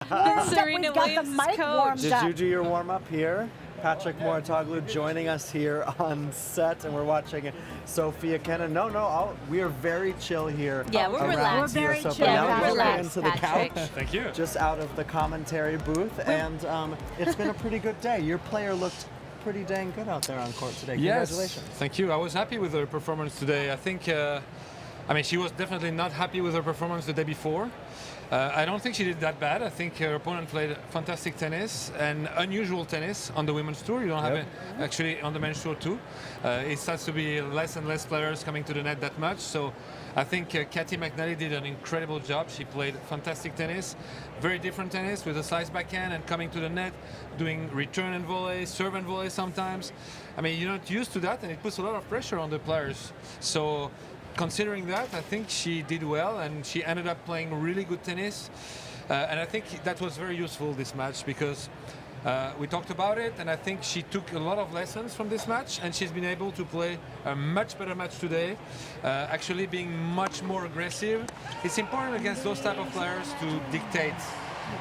Serena Williams' coach. Did you do your warm-up here? Patrick Mouratoglou joining us here on set, and we're watching Sophia Kenin. We are very chill here. Yeah, we're around relaxed. you, We're very Sophia. chill. Now We're we're relaxed, into the Patrick. couch, Thank you. just out of the commentary booth, and it's been a pretty good day. Your player looked pretty dang good out there on court today. Congratulations. Yes, thank you. I was happy with her performance today. I think, she was definitely not happy with her performance the day before. I don't think she did that bad. I think her opponent played fantastic tennis and unusual tennis on the women's tour. You don't have it actually on the men's tour too. It starts to be less and less players coming to the net that much. So I think Cathy McNally did an incredible job. She played fantastic tennis, very different tennis with a slice backhand and coming to the net, doing return and volley, serve and volley sometimes. I mean, you're not used to that, and it puts a lot of pressure on the players. So considering that, I think she did well, and she ended up playing really good tennis. And I think that was very useful this match because we talked about it, and I think she took a lot of lessons from this match, and she's been able to play a much better match today, actually being much more aggressive. It's important against those type of players to dictate.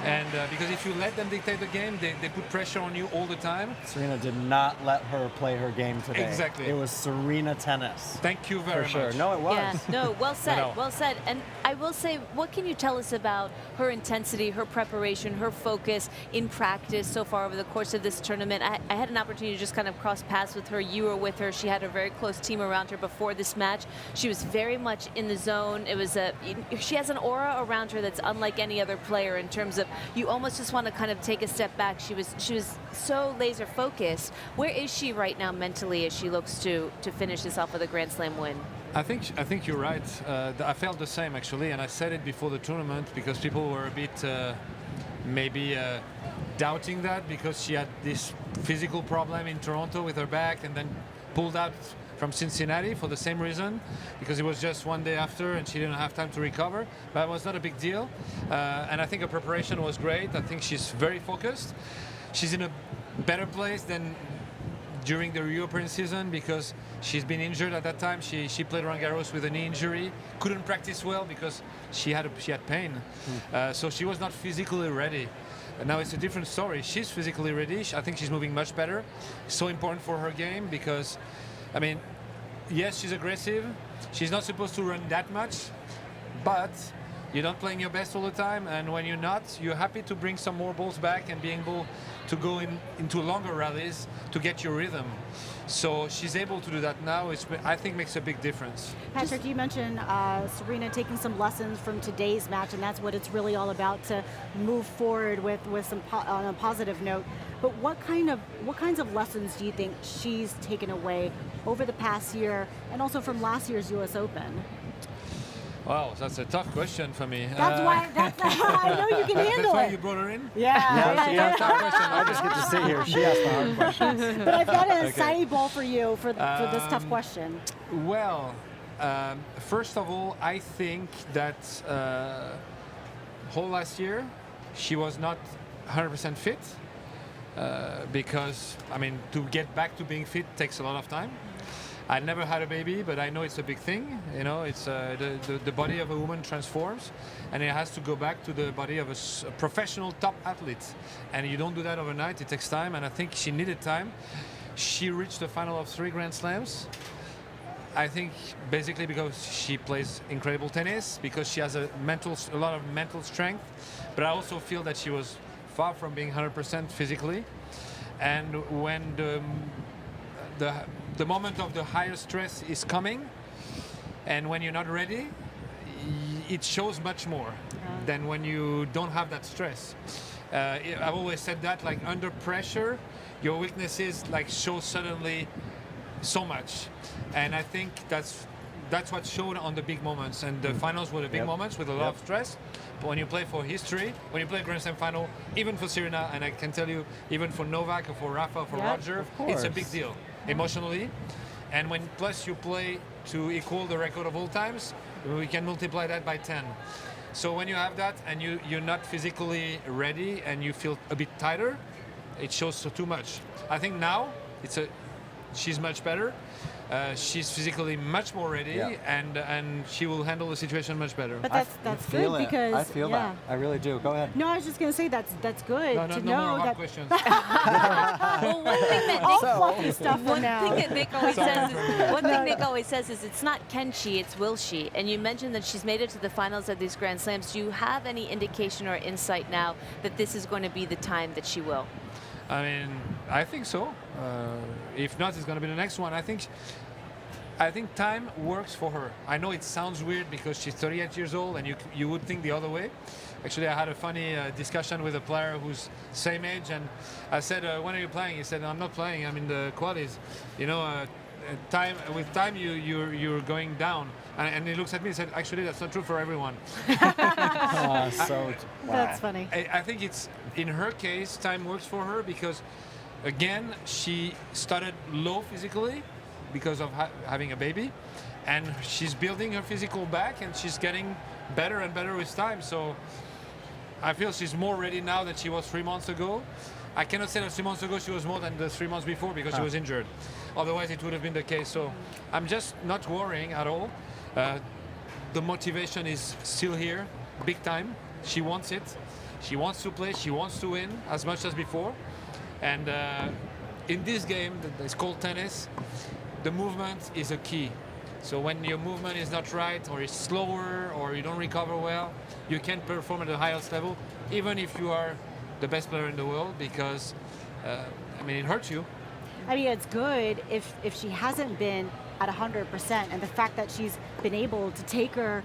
And because if you let them dictate the game, they put pressure on you all the time. Serena did not let her play her game today. Exactly. It was Serena tennis. Thank you very For sure. much. No, it was. Yeah, no, well said, No. well said. And I will say, what can you tell us about her intensity, her preparation, her focus in practice so far over the course of this tournament? I had an opportunity to just kind of cross paths with her. You were with her. She had a very close team around her before this match. She was very much in the zone. She has an aura around her that's unlike any other player in terms of you almost just want to kind of take a step back. She was so laser focused. Where is she right now mentally as she looks to finish this off with a Grand Slam win? I think you're right. I felt the same actually, and I said it before the tournament because people were a bit maybe doubting that because she had this physical problem in Toronto with her back and then pulled out from Cincinnati for the same reason, because it was just one day after and she didn't have time to recover. But it was not a big deal, and I think her preparation was great. I think she's very focused. She's in a better place than during the European season because she's been injured at that time. She played Roland Garros with a knee injury, couldn't practice well because she had pain. So she was not physically ready. And now it's a different story. She's physically ready. I think she's moving much better. It's so important for her game because, I mean, yes, she's aggressive. She's not supposed to run that much, but you're not playing your best all the time. And when you're not, you're happy to bring some more balls back and being able to go into longer rallies to get your rhythm. So she's able to do that now, which I think makes a big difference. Patrick, you mentioned Serena taking some lessons from today's match, and that's what it's really all about, to move forward with some on a positive note. But what kinds of lessons do you think she's taken away over the past year and also from last year's U.S. Open? Wow, that's a tough question for me. That's why I know you can handle That's why it. you brought her in? Yeah. She asked Tough question. I just get to sit here. She asked the hard questions. But I've got an Okay. acai bowl for you for this tough question. Well, first of all, I think that whole last year she was not 100% fit because, I mean, to get back to being fit takes a lot of time. I never had a baby, but I know it's a big thing. You know, it's the body of a woman transforms, and it has to go back to the body of a professional top athlete. And you don't do that overnight. It takes time, and I think she needed time. She reached the final of 3 Grand Slams. I think basically because she plays incredible tennis, because she has a lot of mental strength. But I also feel that she was far from being 100% physically. And when the moment of the higher stress is coming, and when you're not ready, it shows much more than when you don't have that stress. I've always said that, like, under pressure, your weaknesses like show suddenly so much, and I think that's what showed on the big moments, and the finals were the big moments with a lot of stress. But when you play for history, when you play Grand Slam final, even for Serena, and I can tell you, even for Novak or for Rafa, for Roger, it's a big deal emotionally. And when plus you play to equal the record of all times, we can multiply that by 10. So when you have that and you're not physically ready and you feel a bit tighter, it shows too much. I think now it's she's much better. She's physically much more ready, Yeah. and she will handle the situation much better. But I that's feel good it. because I feel that. I really do. Go ahead. No, I was just gonna say that's good No, to no know more hot that questions. Well, one thing that all Nick, fluffy stuff for one now. thing that Nick always says is, one thing Nick always says is it's not can she, it's will she. And you mentioned that she's made it to the finals of these Grand Slams. Do you have any indication or insight now that this is going to be the time that she will? I mean, I think so. If not, it's going to be the next one. I think time works for her. I know it sounds weird because she's 38 years old, and you would think the other way. Actually, I had a funny discussion with a player who's same age, and I said, "When are you playing?" He said, "I'm not playing. I'm in the qualies." You know, with time you're going down. And he looks at me and said, "Actually, that's not true for everyone." So That's funny. I think it's in her case, time works for her because, again, she started low physically because of having a baby, and she's building her physical back, and she's getting better and better with time. So I feel she's more ready now than she was 3 months ago. I cannot say that 3 months ago she was more than the 3 months before because she was injured. Otherwise, it would have been the case. So I'm just not worrying at all. The motivation is still here, big time. She wants it. She wants to play. She wants to win as much as before. And in this game, that is called tennis, the movement is a key. So when your movement is not right, or is slower, or you don't recover well, you can't perform at the highest level, even if you are the best player in the world, because I mean, it hurts you. I mean, it's good if she hasn't been at 100%, and the fact that she's been able to take her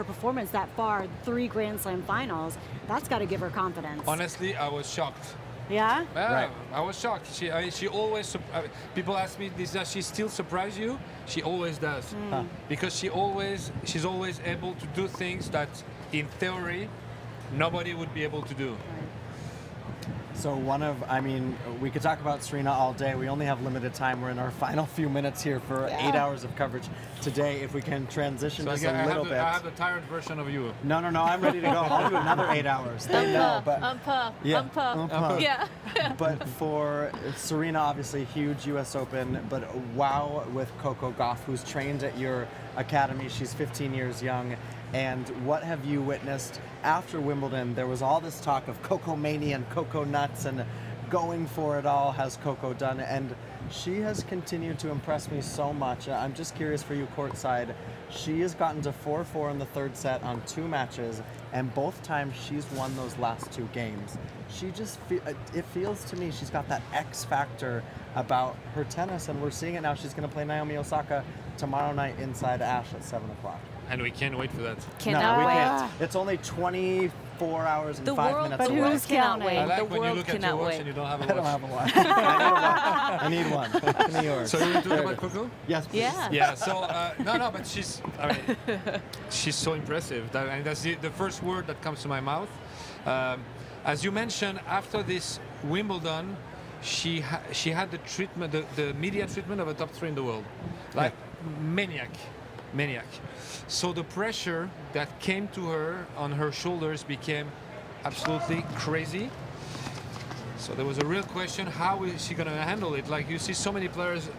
performance that far, 3 Grand Slam finals, that's got to give her confidence. Honestly, I was shocked. Yeah? Yeah, Right. I was shocked. She always. People ask me, does she still surprise you? She always does, because she's always able to do things that, in theory, nobody would be able to do. So we could talk about Serena all day. We only have limited time. We're in our final few minutes here for 8 hours of coverage today. If we can transition So just I a little bit. have the tired version of you. No, I'm ready to go. I'll do another 8 hours. They know, but Yeah. but for Serena, obviously huge U.S. Open, but wow with Coco Gauff, who's trained at your academy. She's 15 years young. And what have you witnessed after Wimbledon? There was all this talk of Coco Mania and Coco Nuts and going for it all. Has Coco done? And she has continued to impress me so much. I'm just curious for you courtside. She has gotten to 4-4 in the third set on 2 matches, and both times she's won those last 2 games. She just, it feels to me she's got that X factor about her tennis, and we're seeing it now. She's going to play Naomi Osaka tomorrow night inside Ash at 7 o'clock. And we can't wait for that. Cannot we wait. can't. It's only 24 hours and The 5 world, minutes but away. who's cannot counting? wait. I like The when you world look at your cannot watch wait. and you don't have a I don't watch. have a watch. I need one. Give me yours. So you want to There talk it about is. Coco? Yes, please. Yeah. Yeah. So no, but she's so impressive. And that's the first word that comes to my mouth. As you mentioned, after this Wimbledon, she had the treatment, the media treatment of a top 3 in the world, like maniac. So the pressure that came to her on her shoulders became absolutely crazy. So there was a real question: how is she going to handle it? Like, you see so many players,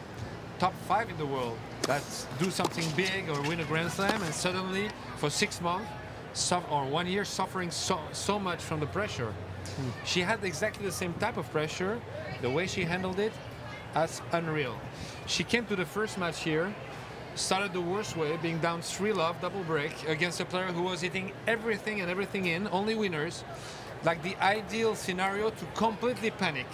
top 5 in the world, that do something big or win a Grand Slam, and suddenly for 6 months or 1 year suffering so much from the pressure. She had exactly the same type of pressure. The way she handled it, as unreal. She came to the first match here, started the worst way, being down 3-love, double break, against a player who was hitting everything in, only winners. Like the ideal scenario to completely panic.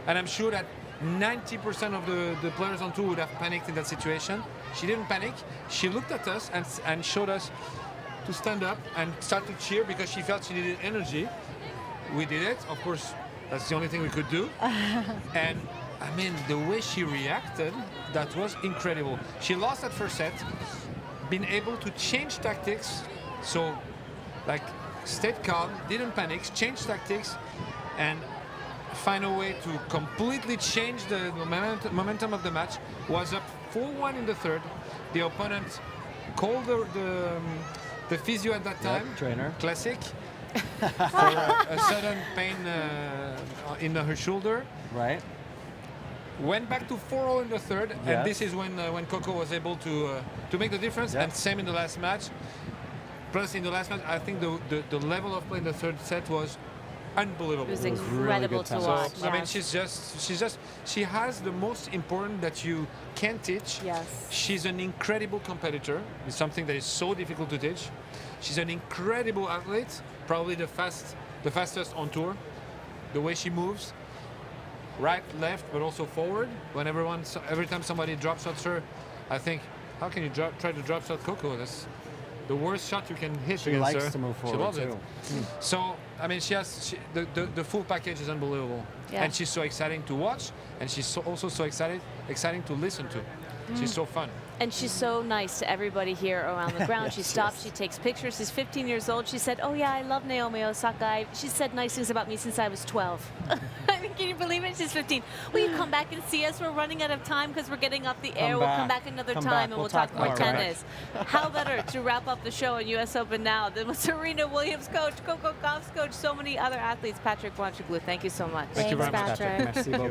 And I'm sure that 90% of the players on tour would have panicked in that situation. She didn't panic. She looked at us and showed us to stand up and start to cheer because she felt she needed energy. We did it. Of course, that's the only thing we could do. And I mean, the way she reacted, that was incredible. She lost that first set, been able to change tactics. So, like, stayed calm, didn't panic, changed tactics, and find a way to completely change the momentum of the match. Was up 4-1 in the third. The opponent called the physio at that time. Yep, trainer. Classic. For a sudden pain in her shoulder. Right. went back to 4-all in the third, Yes. and this is when Coco was able to make the difference. Yeah. And same in the last match. Plus, in the last match, I think the level of play in the third set was unbelievable. It was was really incredible good to tennis. watch. I mean, yes. she has the most important that you can teach. Yes. She's an incredible competitor. It's something that is so difficult to teach. She's an incredible athlete, probably the fastest on tour. The way she moves, right, left, but also forward. Every time somebody drop shots her, I think, how can you try to drop shot Coco? That's the worst shot you can hit She against likes her. to move She forward loves too. it. So I mean, the full package is unbelievable, Yeah. and she's so exciting to watch, and she's also so exciting to listen to. She's so fun. And she's so nice to everybody here around the ground. Yes, She stops, yes. she takes pictures. She's 15 years old. She said, "Oh yeah, I love Naomi Osaka. She said nice things about me since I was 12." I mean, can you believe it? She's 15. Will you come back and see us? We're running out of time because we're getting off the air. We'll come back another Come time back. and We'll we'll talk talk more more, right? tennis. How better to wrap up the show on U.S. Open now than with Serena Williams' coach, Coco Gauff's coach, so many other athletes. Patrick Mouratoglou, thank you so much. Thank you very Thanks, much. Patrick. Merci beaucoup.